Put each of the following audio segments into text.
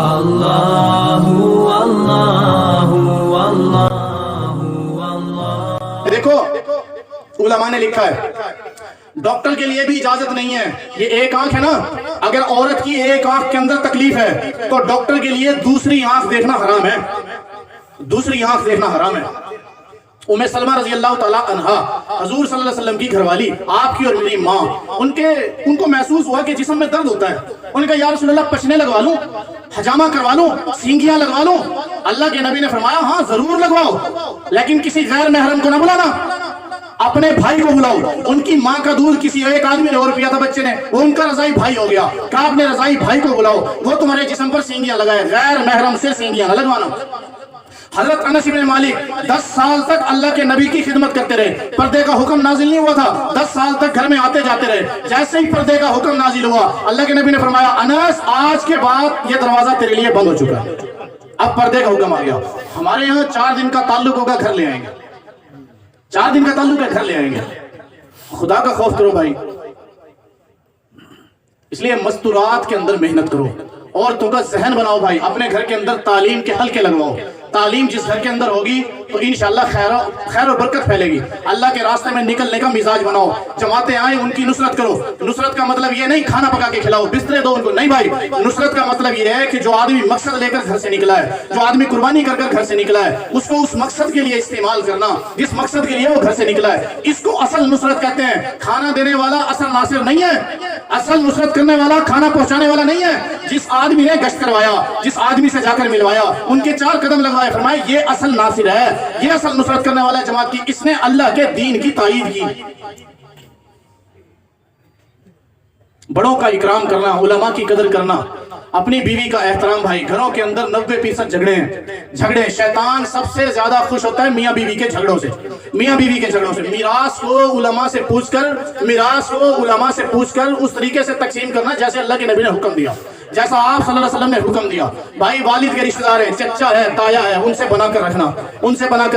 اللہ اللہ اللہ۔ دیکھو علماء نے لکھا ہے ڈاکٹر کے لیے بھی اجازت نہیں ہے، یہ ایک آنکھ ہے نا، اگر عورت کی ایک آنکھ کے اندر تکلیف ہے تو ڈاکٹر کے لیے دوسری آنکھ دیکھنا حرام ہے، دوسری آنکھ دیکھنا حرام ہے۔ ام سلمہ رضی اللہ تعالیٰ عنہا حضور صلی اللہ علیہ وسلم کی گھر والی، آپ کی اور میری ماں، ان کو محسوس ہوا کہ جسم میں درد ہوتا ہے۔ انہوں نے کہا یا رسول اللہ پچھنے لگوا لوں، حجامہ کروا لوں، سینگیاں لگوا لوں؟ اللہ کے نبی نے فرمایا ہاں ضرور لگواؤ، لیکن کسی غیر محرم کو نہ بلانا، اپنے بھائی کو بلاؤ۔ ان کی ماں کا دودھ کسی ایک آدمی نے اور پیا تھا بچے نے، وہ ان کا رضائی بھائی ہو گیا، کہا اپنے رضائی بھائی کو بلاؤ، وہ تمہارے جسم پر سینگیاں لگائے، غیر محرم سے سینگیاں نہ لگوانا۔ حضرت انس بن مالک 10 سال تک اللہ کے نبی کی خدمت کرتے رہے، پردے کا حکم نازل نہیں ہوا تھا، 10 سال تک گھر میں آتے جاتے رہے۔ جیسے ہی پردے کا حکم نازل ہوا اللہ کے نبی نے فرمایا انس آج کے بعد یہ دروازہ تیرے لیے بند ہو چکا ہے، اب پردے کا حکم آ گیا۔ ہمارے یہاں 4 دن کا تعلق ہوگا گھر لے آئیں گے، 4 دن کا تعلق ہے گھر لے آئیں گے۔ خدا کا خوف کرو بھائی، اس لیے مستورات کے اندر محنت کرو، عورتوں کا ذہن بناؤ بھائی، اپنے گھر کے اندر تعلیم کے حلقے لگواؤ۔ تعلیم جس گھر کے اندر ہوگی تو انشاءاللہ خیر و برکت پھیلے گی۔ اللہ کے راستے میں نکلنے کا مزاج بناؤ، جماعتیں آئیں ان کی نصرت کرو۔ نصرت کا مطلب یہ نہیں کھانا پکا کے کھلاؤ، بسترے دو ان کو، نہیں بھائی، نصرت کا مطلب یہ ہے کہ جو آدمی مقصد لے کر گھر سے نکلا ہے، جو آدمی قربانی کر کر گھر سے نکلا ہے، اس کو اس مقصد کے لیے استعمال کرنا جس مقصد کے لیے وہ گھر سے نکلا ہے، اس کو اصل نصرت کہتے ہیں۔ کھانا دینے والا اصل ناصر نہیں ہے، اصل نصرت کرنے والا کھانا پہنچانے والا نہیں ہے۔ جس آدمی نے گشت کروایا، جس آدمی سے جا کر ملوایا، ان کے 4 قدم لگوائے، فرمایا یہ اصل ناصر ہے، یہ اصل نصرت کرنے والا جماعت کی، اس نے اللہ کے دین کی تائید کی۔ بڑوں کا اکرام کرنا، علماء کی قدر کرنا، اپنی بیوی کا احترام بھائی۔ گھروں کے اندر 90% جھگڑے ہیں، شیطان سب سے زیادہ خوش ہوتا ہے میاں بیوی کے جھگڑوں سے، میاں بیوی کے جھگڑوں سے۔ میراث کو علماء سے پوچھ کر اس طریقے سے تقسیم کرنا جیسے اللہ کے نبی نے حکم دیا، جیسا آپ صلی اللہ علیہ وسلم نے حکم دیا۔ بھائی والد کے رشتہ دار ہیں، چچا ہے، تایا ہے، ان سے بنا کر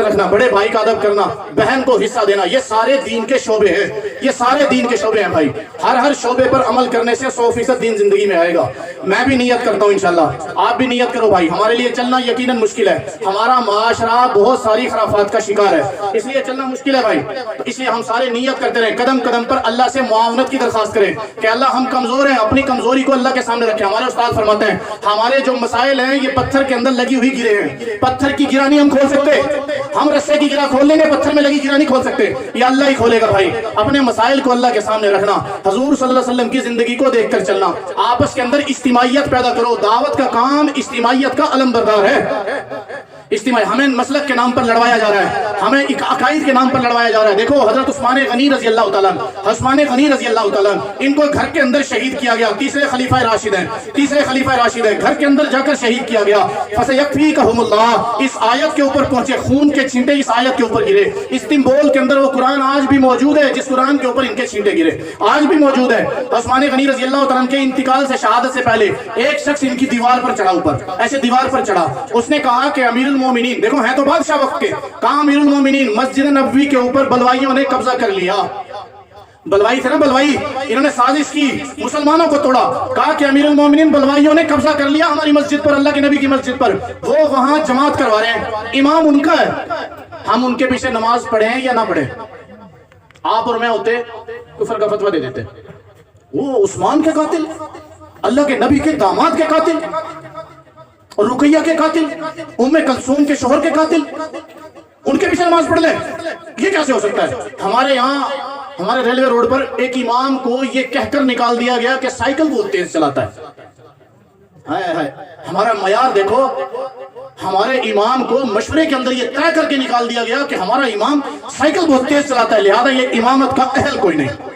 رکھنا، بڑے بھائی کا ادب کرنا، بہن کو حصہ دینا، یہ سارے دین کے شعبے ہیں بھائی۔ ہر شعبے پر عمل کرنے سے 100% دین زندگی میں آئے گا۔ میں بھی نیت کرتا ہوں انشاءاللہ، آپ بھی نیت کرو بھائی۔ ہمارے لیے چلنا یقیناً مشکل ہے، ہمارا معاشرہ بہت ساری خرافات کا شکار ہے، اس لیے چلنا مشکل ہے بھائی۔ تو اس لیے ہم سارے نیت کرتے رہیں، قدم قدم پر اللہ سے معاونت کی درخواست کریں کہ اللہ ہم کمزور ہیں، اپنی کمزوری کو اللہ کے سامنے رکھیں۔ ہمارے استاد فرماتے ہیں ہمارے جو مسائل ہیں یہ پتھر کے اندر لگی ہوئی گرے ہیں، پتھر کی گرہ نہیں ہم کھول سکتے، ہم رسے کی گرہ کھول لیں گے، پتھر میں لگی گرہ نہیں کھول سکتے، یہ اللہ ہی کھولے گا بھائی۔ اپنے مسائل کو اللہ کے سامنے رکھنا، حضور صلی اللہ علیہ وسلم کی زندگی کو دیکھ کر چلنا، آپس کے اندر اجتماعیت پیدا کرو۔ دعوت کا کام اجتماعیت کا علم بردار ہے۔ ہمیں مسلک کے نام پر لڑوایا جا رہا ہے، ہمیں عقائد کے نام پر لڑوایا جا رہا ہے۔ دیکھو حضرت عثمان غنی رضی اللہ تعالیٰ ان کو گھر کے اندر شہید کیا گیا، تیسرے خلیفہ راشد ہیں، گھر کے اندر جا کر شہید کیا گیا۔ فَسَيَكْفِيكَهُمُ اللَّهُ، اس آیت کے اوپر پہنچے، خون کے چھینٹے اس آیت کے اوپر گرے۔ استنبول کے اندر وہ قرآن آج بھی موجود ہے جس قرآن کے اوپر ان کے چھینٹے گرے، آج بھی موجود ہے۔ عثمان غنی رضی اللہ تعالیٰ کے انتقال سے، شہادت سے پہلے ایک شخص ان کی دیوار پر چڑھا، اوپر ایسے دیوار پر چڑھا، اس نے کہا کہ امیر المومنین، دیکھو ہیں تو بادشاہ وقت کے، کہا امیر المومنین مسجد نبوی کے اوپر بلوائیوں نے قبضہ کر لیا۔ بلوائی تھے نا، بلوائی، انہوں نے سازش کی، مسلمانوں کو توڑا، کہا کہ امیر المومنین بلوائیوں نے قبضہ کر لیا ہماری مسجد پر، اللہ کے نبی کی مسجد پر، وہ وہاں جماعت کروا رہے ہیں، امام ان کا ہے، ہم ان کے پیچھے نماز پڑھیں یا نہ پڑھیں؟ آپ اور میں ہوتے کفر کا فتویٰ دے دیتے، وہ عثمان کے قاتل، اللہ کے نبی کے داماد کے قاتل، اور رقیہ کے قاتل، ام کلثوم کے شوہر کے قاتل، ان کے پیچھے نماز پڑھ لیں، یہ کیسے ہو سکتا ہے؟ ہمارے یہاں، ہمارے ریلوے روڈ پر ایک امام کو یہ کہہ کر نکال دیا گیا کہ سائیکل بہت تیز چلاتا ہے۔ ہمارا معیار دیکھو، ہمارے امام کو مشورے کے اندر یہ طے کر کے نکال دیا گیا کہ ہمارا امام سائیکل بہت تیز چلاتا ہے، لہذا یہ امامت کا اہل کوئی نہیں۔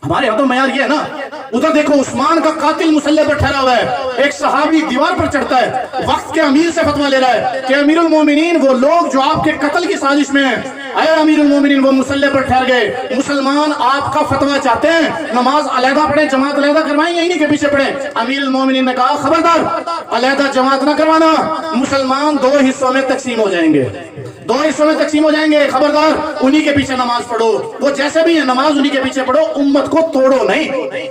ہمارے یہاں تو معیار یہ ہے نا۔ ادھر دیکھو عثمان کا قاتل مسلح پر ٹھہرا ہوا ہے، ایک صحابی دیوار پر چڑھتا ہے، وقت کے امیر سے فتویٰ لے رہا ہے کہ امیر المومنین وہ لوگ جو آپ کے قتل کی سازش میں ہیں، اے امیر المومنین وہ مسلح پر ٹھہر گئے، مسلمان آپ کا فتویٰ چاہتے ہیں، نماز علیحدہ پڑھیں، جماعت علیحدہ کروائیں، یہی نہیں کہ پیچھے پڑھیں۔ امیر المومنین نے کہا خبردار، علیحدہ جماعت نہ کروانا، مسلمان 2 حصوں میں تقسیم ہو جائیں گے۔ दो हिस्सों में तकसीम हो जाएंगे, खबरदार उन्हीं के पीछे नमाज पढ़ो, वो जैसे भी है नमाज उन्हीं के पीछे पढ़ो, उम्मत को तोड़ो नहीं,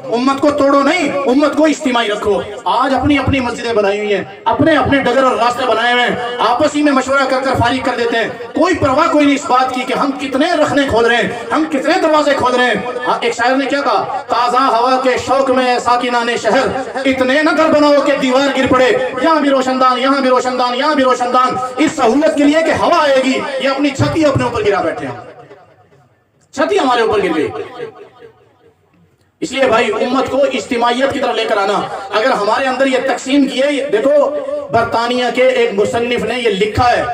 उम्मत को तोड़ो नहीं, उम्मत को इज्तिमाई रखो। आज अपनी अपनी मस्जिदें बनाई हुई हैं, अपने अपने डगर और रास्ते बनाए हुए हैं, आपस ही में मशवरा कर कर फारिग कर देते हैं, कोई परवाह कोई नहीं इस बात की कि हम कितने रखने खोल रहे हैं, हम कितने दरवाजे खोल रहे हैं। एक शायर ने क्या कहा, ताजा हवा के शौक में साकिनाने शहर, इतने न घर बनाओ कि दीवार गिर पड़े, यहाँ भी रोशनदान, यहाँ भी रोशनदान, यहाँ भी रोशनदान, इस सहूलत के लिए कि हवा आएगी, ये अपनी छत ही अपने ऊपर गिरा बैठे हैं, छत ही हमारे ऊपर गिर गई। इसलिए भाई उम्मत को इज्तिमाइयत की तरफ लेकर आना। अगर हमारे अंदर ये तकसीम की है, देखो बरतानिया के एक मुसन्निफ ने ये लिखा है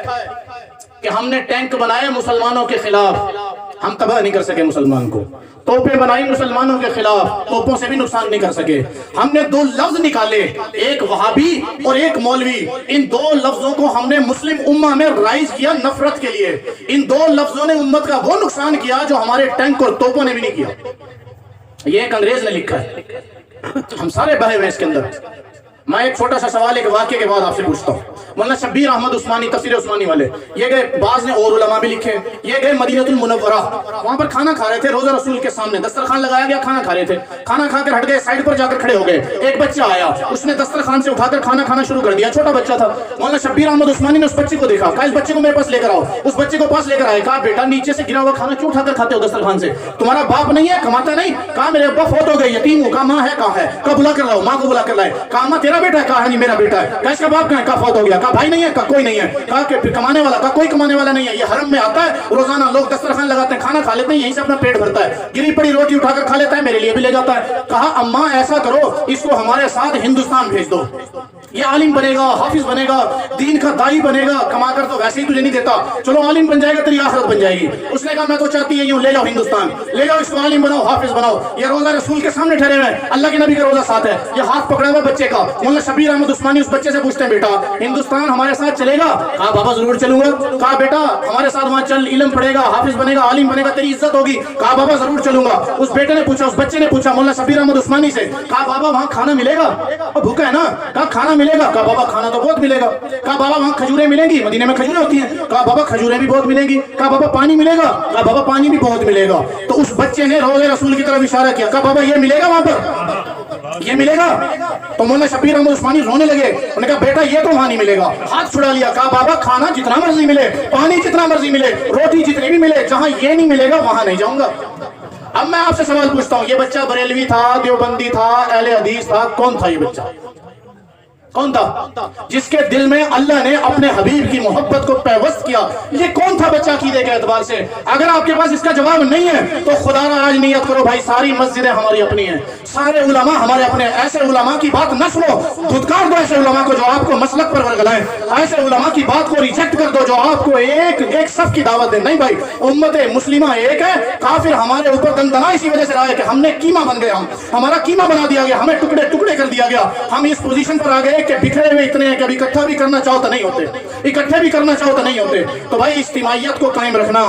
कि हमने टैंक बनाए मुसलमानों के खिलाफ, हम तबाह नहीं कर सके मुसलमान को, तोपें बनाई मुसलमानों के खिलाफ, तोपों से भी नुकसान नहीं कर सके। हमने दो लफ्ज निकाले, एक वहाबी और एक मौलवी, इन दो लफ्जों को हमने मुस्लिम उम्मा में राइज किया नफरत के लिए। इन दो लफ्जों ने उम्मत का वो नुकसान किया जो हमारे टैंक और तोपों ने भी नहीं किया। ये एक अंग्रेज ने लिखा है, हम सारे बहे हुए इसके अंदर। मैं एक छोटा सा सवाल एक वाक्य के बाद आपसे पूछता हूँ। मौलाना शब्बीर अहमद उस्मानी, तफसीर उस्मानी वाले, ये गए, बाज ने और उलमा भी लिखे, ये गए मदीनतुल मुनव्वरा, वहां पर खाना खा रहे थे, रोजा रसूल के सामने दस्तरखान लगाया गया, खाना खा रहे थे, खाना खाकर हट गए, साइड पर जाकर खड़े हो गए, एक बच्चा आया, उसने दस्तरखान से उठाकर खाना खाना शुरू कर दिया, छोटा बच्चा था। मौलाना शब्बीर अहमद उस्मानी ने उस बच्चे को देखा, कहा इस बच्चे को मेरे पास लेकर आओ। उस बच्चे को पास लेकर आए, कहा बेटा नीचे से गिरा हुआ खाना क्यों उठाकर खाते हो दस्तरखान से, तुम्हारा बाप नहीं है, कमाता नहीं? कहा मेरे अब्बा फौत हो गए, यतीम हूँ। कहा माँ है, कहाँ है? कहा बुला कर लाओ, माँ को बुला कर लाए। कहा माँ तेरा बेटा है? कहा नहीं मेरा बेटा है। कहा इसका बाप कहाँ है? कहा फौत हो गया। कहा भाई नहीं है? कहा कोई नहीं है। कहा कि फिर कमाने वाला? कहा कोई कमाने वाला नहीं है, ये हरम में आता है, रोजाना लोग दस्तरखान लगाते हैं, खाना खा लेते हैं, यहीं से अपना पेट भरता है, गिरी पड़ी रोटी उठाकर खा लेता है, मेरे लिए भी ले जाता है। कहा अम्मा ऐसा करो, इसको हमारे साथ हिंदुस्तान भेज दो, ये आलिम बनेगा, हाफिज बनेगा, दीन का दाई बनेगा, कमा कर तो वैसे ही तुझे नहीं देता, चलो आलिम बन जाएगा, तेरी आखिरत बन जाएगी। उसने कहा मैं तो चाहती है यूं, ले जाओ हिंदुस्तान, ले जाओ इसको, आलिम बनाओ, हाफिज बनाओ। ये रोजा रसूल के सामने ठहरे हुए, अल्लाह के नबी का रोजा साथ है, ये हाथ पकड़ा हुआ बच्चे का। मौलाना शब्बीर अहमद उस्मानी उस बच्चे से पूछते हैं, बेटा हिंदुस्तान हमारे साथ चलेगा? कहा बाबा जरूर चलूंगा। कहा बेटा हमारे साथ वहां चल, इल्म पढ़ेगा, हाफिज बनेगा, आलिम बनेगा, तेरी इज्जत होगी। कहा बाबा जरूर चलूंगा। उस बेटे ने पूछा, उस बच्चे ने पूछा मौलाना शब्बीर अहमद उस्मानी से, कहा बाबा वहां खाना मिलेगा? भूखा है ना? कहा खाना मिलेगा। कहा बाबा खाना तो बहुत मिलेगा। कहा बाबा वहां खजूरें मिलेंगी? मदीने में खजूरें होती हैं। कहा बाबा खजूरें भी बहुत मिलेंगी। कहा बाबा पानी मिलेगा? कहा बाबा पानी भी बहुत मिलेगा। तो उस बच्चे ने रोज़े रसूल की तरफ इशारा किया, कहा बाबा ये मिलेगा वहां पर, ये मिलेगा? तो मौलाना शब्बीर अहमद उस्मानी रोने लगे, उन्होंने कहा बेटा ये तो वहां नहीं मिलेगा। हाथ छुड़ा लिया, कहा बाबा खाना जितना मर्जी मिले, पानी जितना मर्जी मिले, रोटी जितनी भी मिले, जहां ये नहीं मिलेगा वहां नहीं जाऊंगा। अब मैं आपसे सवाल पूछता हूं, ये बच्चा बरेलवी था, देवबंदी था, अहले हदीस था, कौन था ये बच्चा? कौन था? जिसके दिल में अल्लाह ने अपने हबीब की मोहब्बत को पैवस्त किया। ये कौन था बच्चा अकीदे के एतबार से? अगर आपके पास इसका जवाब नहीं है तो खुदारा आज नियत करो भाई, सारी मस्जिदें हमारी अपनी हैं, सारे उलमा हमारे अपने। ऐसे उलमा की बात न सुनो, धुतकार दो ऐसे उलमा को जो आपको मसलक पर वर्गलाएं, ऐसे उलमा की बात को रिजेक्ट कर दो जो आपको एक सफ की दावत दे। नहीं भाई, उम्मत मुस्लिमा एक है, काफिर हमारे ऊपर दंदना इसी वजह से रहा है कि हमने कीमा बन गए, हमारा कीमा बना दिया गया, हमें टुकड़े टुकड़े कर दिया गया, हम इस पोजीशन पर आ गए कि बिखरे हुए इतने हैं कि इकट्ठा भी करना चाहो तो नहीं होते, इकट्ठे भी करना चाहो तो नहीं होते। तो भाई इज्तिमाइयत को कायम रखना।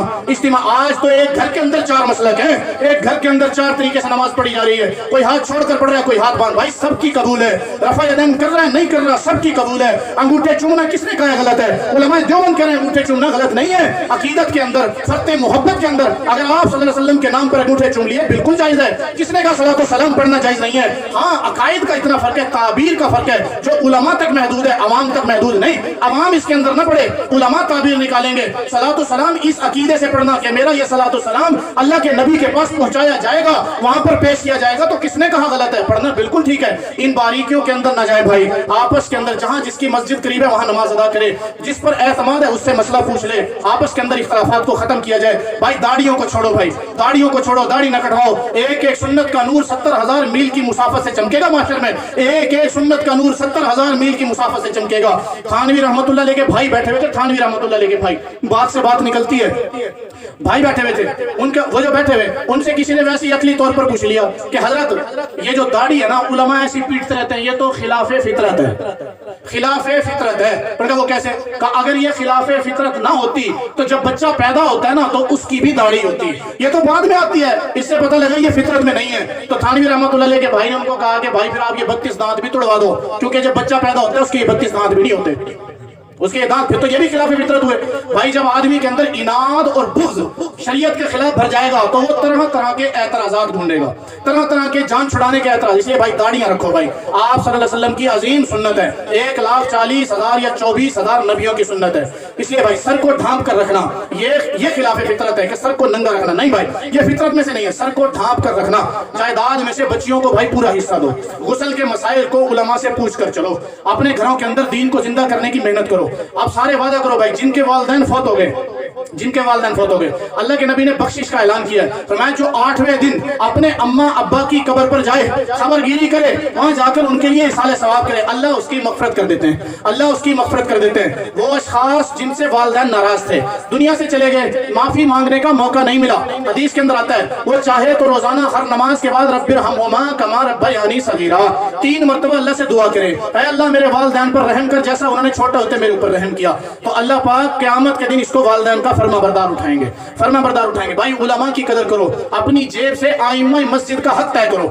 आज तो एक घर के अंदर चार मसलक हैं, एक घर के अंदर चार तरीके से नमाज पढ़ी जा रही है, कोई हाथ छोड़कर पढ़ रहा है, कोई हाथ बांध, भाई सबकी कबूल है। रफा यदैन कर रहा है, नहीं कर रहा, सबकी कबूल है। अंगूठे चूमना किसने कहा गलत है? उलमाए देवबंद कह रहे हैं अंगूठे चूमना गलत नहीं है। अकीदत के अंदर, फर्ते मोहब्बत के अंदर अगर आप सल्लल्लाहु अलैहि वसल्लम के नाम पर अंगूठे चूम लिए बिल्कुल जायज है। किसने कहा सलातो सलाम पढ़ना जायज नहीं है? हाँ, अकायद का इतना फर्क है, ताबीर का फर्क है, जो उलमा तक महदूद है, अवाम तक महदूद नहीं। अवाम इसके अंदर न पढ़े, उलमा ताबीर निकालेंगे। सलातो सलाम इस अकीदे से पढ़ना कि मेरा ये सलातो सलाम अल्लाह के नबी के पास पहुंचाया जाएगा, वहां पर पेश किया जाएगा, तो किसने कहा गलत है? पढ़ना बिल्कुल ठीक है। इन बारीकियों के अंदर न जाए भाई, आपस के अंदर जहां जिसकी मस्जिद करीब है वहां नमाज अदा करे, जिस पर एतमाद है उससे मसला पूछ ले, आपस के अंदर इख्तिलाफात को खत्म किया जाए। भाई दाढ़ियों को छोड़ो, भाई दाढ़ियों को छोड़ो, दाढ़ी न कटवाओ। एक एक सुन्नत का नूर 70,000 मील की मुसाफत से चमकेगा माशर में, एक एक सुन्नत का नूर 70,000 मील की मुसाफत से चमकेगा। थानवी रहमतुल्लाह लेके भाई बैठे हुए थे, थानवी रहमतुल्लाह लेके भाई, बात से बात निकलती है, भाई बैठे हुए थे, उनका वो जो बैठे हुए उनसे किसी ने वैसे अकली तौर पर पूछ लिया कि हजरत ये जो दाढ़ी है ना, उलमा ऐसी पीटते रहते हैं, ये तो खिलाफे फितरत है, खिलाफे फितरत है। उनका वो कैसे? कहा अगर ये खिलाफे फितरत ना होती तो जब बच्चा पैदा होता है ना तो उसकी भी दाढ़ी होती, ये तो बाद में आती है, इससे पता लगा ये फितरत में नहीं है। तो थानवी रहमतुल्लाह के भाई ने उनको कहा कि भाई फिर आप ये 32 दांत भी तोड़वा दो, क्योंकि जब बच्चा पैदा होता है उसके 32 दांत भी नहीं होते। उसके दांत, फिर तो ये भी खिलाफ फितरत हुए। भाई जब आदमी के अंदर इनाद और बुग़्ज़ शरीयत के खिलाफ भर जाएगा तो वो तरह तरह के एतराज़ात ढूंढेगा, तरह तरह के जान छुड़ाने के एतराज़। इसलिए भाई दाढ़ियां रखो भाई, आप सल्लल्लाहु अलैहि वसल्लम की अजीम सुन्नत है, 1,40,000 या 24,000 नबियों की सुन्नत है। इसलिए भाई सर को ढांप कर रखना ये खिलाफ फितरत है कि सर को नंगा रखना, नहीं भाई ये फितरत में से नहीं है। सर को ढांप कर रखना, जायदाद में से बच्चियों को भाई पूरा हिस्सा दो, गुस्ल के मसाइल को उलमा से पूछ कर चलो, अपने घरों के अंदर दीन को जिंदा करने की मेहनत करो। आप सारे वादा करो भाई, जिनके वालिदैन फौत हो गए, अल्लाह के नबी ने बख्शिश का ऐलान किया है, फरमाया जो 8वें दिन अपने अम्मा अब्बा की कब्र पर जाए, खबरगिरी करे, वहां जाकर उनके लिए इसाले सवाब करे, अल्लाह उसकी मग़फ़िरत कर देते हैं, अल्लाह उसकी मग़फ़िरत कर देते हैं। वो अशख़ास जिनसे वालिदैन नाराज थे, दुनिया से चले गए, माफी मांगने का मौका नहीं मिला, हदीस के अंदर आता है वो चाहे तो रोजाना हर नमाज के बाद रब्बिरहम्हुमा कमा रब्बयानी सगीरा 3 मरतबा अल्लाह से दुआ करे, ऐ अल्लाह मेरे वालिदैन पर रहम कर जैसा उन्होंने छोटे होते मेरे ऊपर रहम किया। तो अल्लाह पाक क़यामत के दिन इसको वालिदैन का फरमा बरदार उठाएंगे। भाई उलमा की कदर करो, अपनी जेब से आइम्मा मस्जिद का हक तय करो,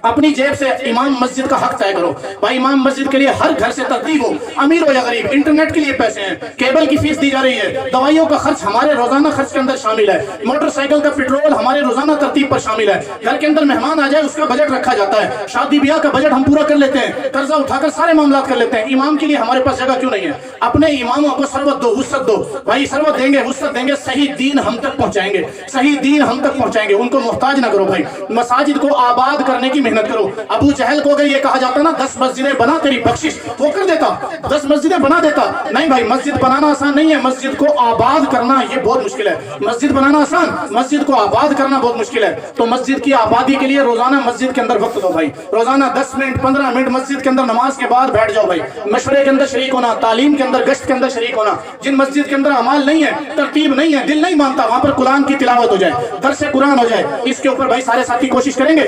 अपनी जेब से इमाम मस्जिद का हक तय करो। भाई इमाम मस्जिद के लिए हर घर से तरतीब हो, अमीर हो या गरीब, इंटरनेट के लिए पैसे हैं, केबल की फीस दी जा रही है, दवाइयों का खर्च हमारे रोजाना खर्च के अंदर शामिल है, मोटरसाइकिल का पेट्रोल हमारे रोजाना तरतीब पर शामिल है, घर के अंदर मेहमान आ जाए उसका बजट रखा जाता है, शादी ब्याह का बजट हम पूरा कर लेते हैं, कर्जा उठाकर सारे मामला कर लेते हैं। इमाम के लिए हमारे पास जगह क्यों नहीं है? अपने इमामों को सरवत दो, वुसअत दो भाई, सरवत देंगे, वुसअत देंगे, सही दीन हम तक पहुंचाएंगे, सही दीन हम तक पहुंचाएंगे। उनको मोहताज ना करो भाई, मसाजिद को आबाद करने की मेहनत करो। अबू जहल को अगर ये कहा जाता ना 10 मस्जिदें बना तेरी बख्शिश, वो कर देता, 10 मस्जिदें बना देता। नहीं भाई, मस्जिद बनाना आसान नहीं है, मस्जिद को आबाद करना ये बहुत मुश्किल है। मस्जिद बनाना आसान, मस्जिद को आबाद करना बहुत मुश्किल है। तो मस्जिद की आबादी के लिए रोजाना मस्जिद के अंदर वक्त दो भाई, रोजाना 10 मिनट 15 मिनट मस्जिद के अंदर नमाज के बाद बैठ जाओ भाई, मशवरे के अंदर शरीक होना, तालीम के अंदर, गश्त के अंदर शरीक होना। जिन मस्जिद के अंदर अमाल नहीं है, तरतीब नहीं है, दिल नहीं मानता, वहां पर कुरान की तिलावत हो जाए, दर्स कुरान हो जाए, इसके ऊपर भाई सारे साथी कोशिश करेंगे।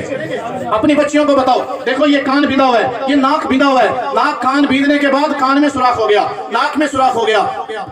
अपनी बच्चियों को बताओ, देखो ये कान बिंधा हुआ है, ये नाक बिंधा हुआ है, नाक कान बीधने के बाद कान में सुराख हो गया, नाक में सुराख हो गया,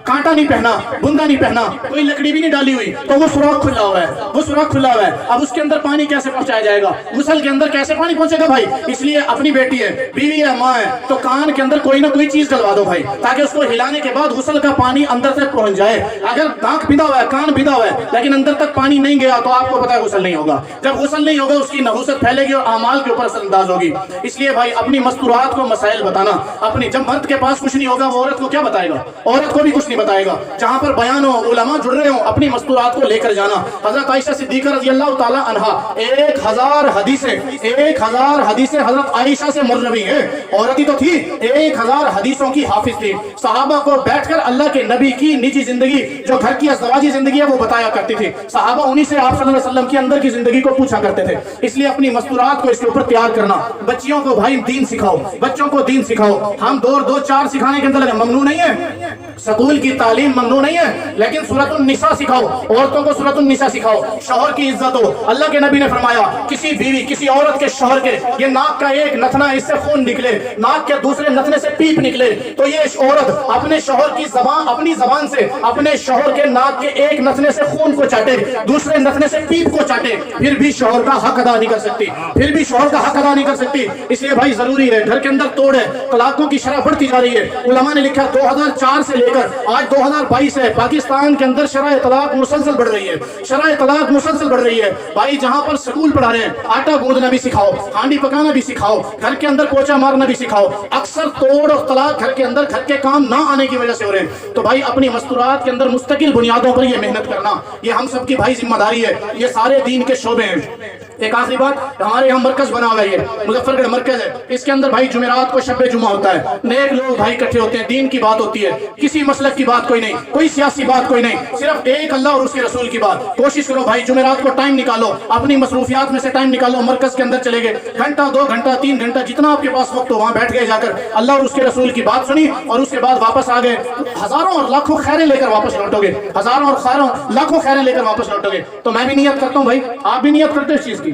कांटा नहीं पहना, बुंदा नहीं पहना, कोई लकड़ी भी नहीं डाली हुई, तो वो सुराख खुला हुआ है, वो सुराख खुला हुआ है। अब उसके अंदर पानी कैसे पहुंचाया जाएगा? गुस्ल के अंदर कैसे पानी पहुंचेगा भाई? इसलिए अपनी बेटी है, बीवी है, माँ है, तो कान के अंदर कोई ना कोई चीज डलवा दो भाई, ताकि उसको हिलाने के बाद गुस्ल का पानी अंदर तक पहुंच जाए। अगर नाक बिंधा हुआ है, कान बिंधा हुआ है, लेकिन अंदर तक पानी नहीं गया तो आपको पता है गुस्ल नहीं होगा। जब गुस्ल नहीं होगा उसकी नहुसत फैलेगी और आमाल के ऊपर असरअंदाज होगी। इसलिए भाई अपनी मस्तूरात को मसाइल बताना, अपनी जब मर्द के पास कुछ नहीं होगा वो औरत को क्या बताएगा? औरत को भी कुछ नहीं बताएगा। जहां पर बयान हो, उलमा जुड़ रहे हो, अपनी मस्तूरात को लेकर जाना। हजरत आयशा सिद्दीका रज़ियल्लाहु ताला अन्हा 1000 हदीसें हजरत आयशा से मरवी है, औरत ही तो थी, 1000 हदीसों की हाफिज थी। सहाबा को बैठकर अल्लाह के नबी की निजी जिंदगी, जो घर की अज़वाजी जिंदगी है, वो बताया करती थी। सहाबा उन्हीं से आप सल्लल्लाहु अलैहि वसल्लम की अंदर की जिंदगी को पूछा करते थे। इसलिए अपनी मस्तूरात को इसके ऊपर तैयार करना। बच्चियों को भाई दीन सिखाओ, बच्चों को दीन सिखाओ। हम 2-4 सिखाने के अंदर लगे, ममनू नहीं है, स्कूल की तालीम ममनू नहीं है, लेकिन सूरतुन निसा सिखाओ, औरतों को सूरतुन निसा सिखाओ। शौहर की इज्जत हो, अल्लाह के नबी ने फरमाया किसी बीवी, किसी औरत के शौहर के ये नाक का एक नथना इससे खून निकले, नाक के दूसरे नथने से पीप निकले, तो ये औरत अपने शौहर की जबान, अपनी जबान से अपने शौहर के नाक के एक नथने से खून को चाटे, दूसरे नथने से पीप को चाटे, फिर भी शौहर का हक अदा नहीं कर सकती, फिर भी शौहर का हक अदा नहीं कर सकती। इसलिए भाई जरूरी है, घर के अंदर तोड़ है, तलाकों की शरह बढ़ती जा रही है। उलमा ने लिखा 2004 से लेकर आज 2022 है, पाकिस्तान के अंदर शरह तलाक मुसलसल बढ़ रही है, शरह तलाक मुसलसल बढ़ रही है। भाई जहां पर स्कूल पढ़ा रहे हैं, आटा गूंदना भी सिखाओ, हांडी पकाना भी सिखाओ, घर के अंदर पोछा मारना भी सिखाओ। अक्सर तोड़ और तलाक घर के अंदर, घर के काम ना आने की वजह से हो रहे हैं। तो भाई अपनी मस्तूरात के अंदर मुस्तकिल बुनियादों पर यह मेहनत करना, ये हम सबकी भाई जिम्मेदारी है। ये सारे दीन के शोबे हैं। एक आखिरी बात, हमारे यहाँ मरकज बना हुआ है, मुजफ्फरगढ़ मरकज है, इसके अंदर भाई जुमेरात को शब्बे जुमा होता है, नेक लोग भाई इकट्ठे होते हैं, दीन की बात होती है, किसी मसलक की बात कोई नहीं, कोई सियासी बात कोई नहीं, सिर्फ एक अल्लाह और उसके रसूल की बात। कोशिश करो भाई जुमेरात को टाइम निकालो, अपनी मसरूफियात में से टाइम निकालो, मरकज के अंदर चले गए, घंटा 2 घंटा 3 घंटा जितना आपके पास वक्त हो वहां बैठ गए, जाकर अल्लाह और उसके रसूल की बात सुनी और उसके बाद वापस आ गए, हजारों और लाखों खैरें लेकर वापस लौटोगे, हजारों और लाखों खैरें लेकर वापस लौटोगे। तो मैं भी नियत करता हूँ भाई, आप भी नियत करते हो इस चीज की,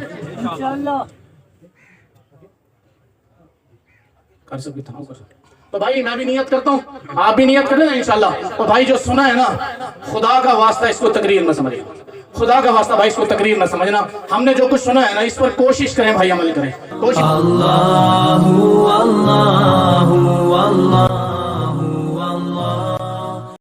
कर सकते था कर सकते। तो भाई मैं भी नियत करता हूँ, आप भी नियत कर लेना इंशाल्लाह। तो भाई जो सुना है ना, खुदा का वास्ता इसको तकरीर न समझे, खुदा का वास्ता भाई इसको तकरीर न समझना। हमने जो कुछ सुना है ना, इस पर कोशिश करें भाई, अमल करें, कोशिश।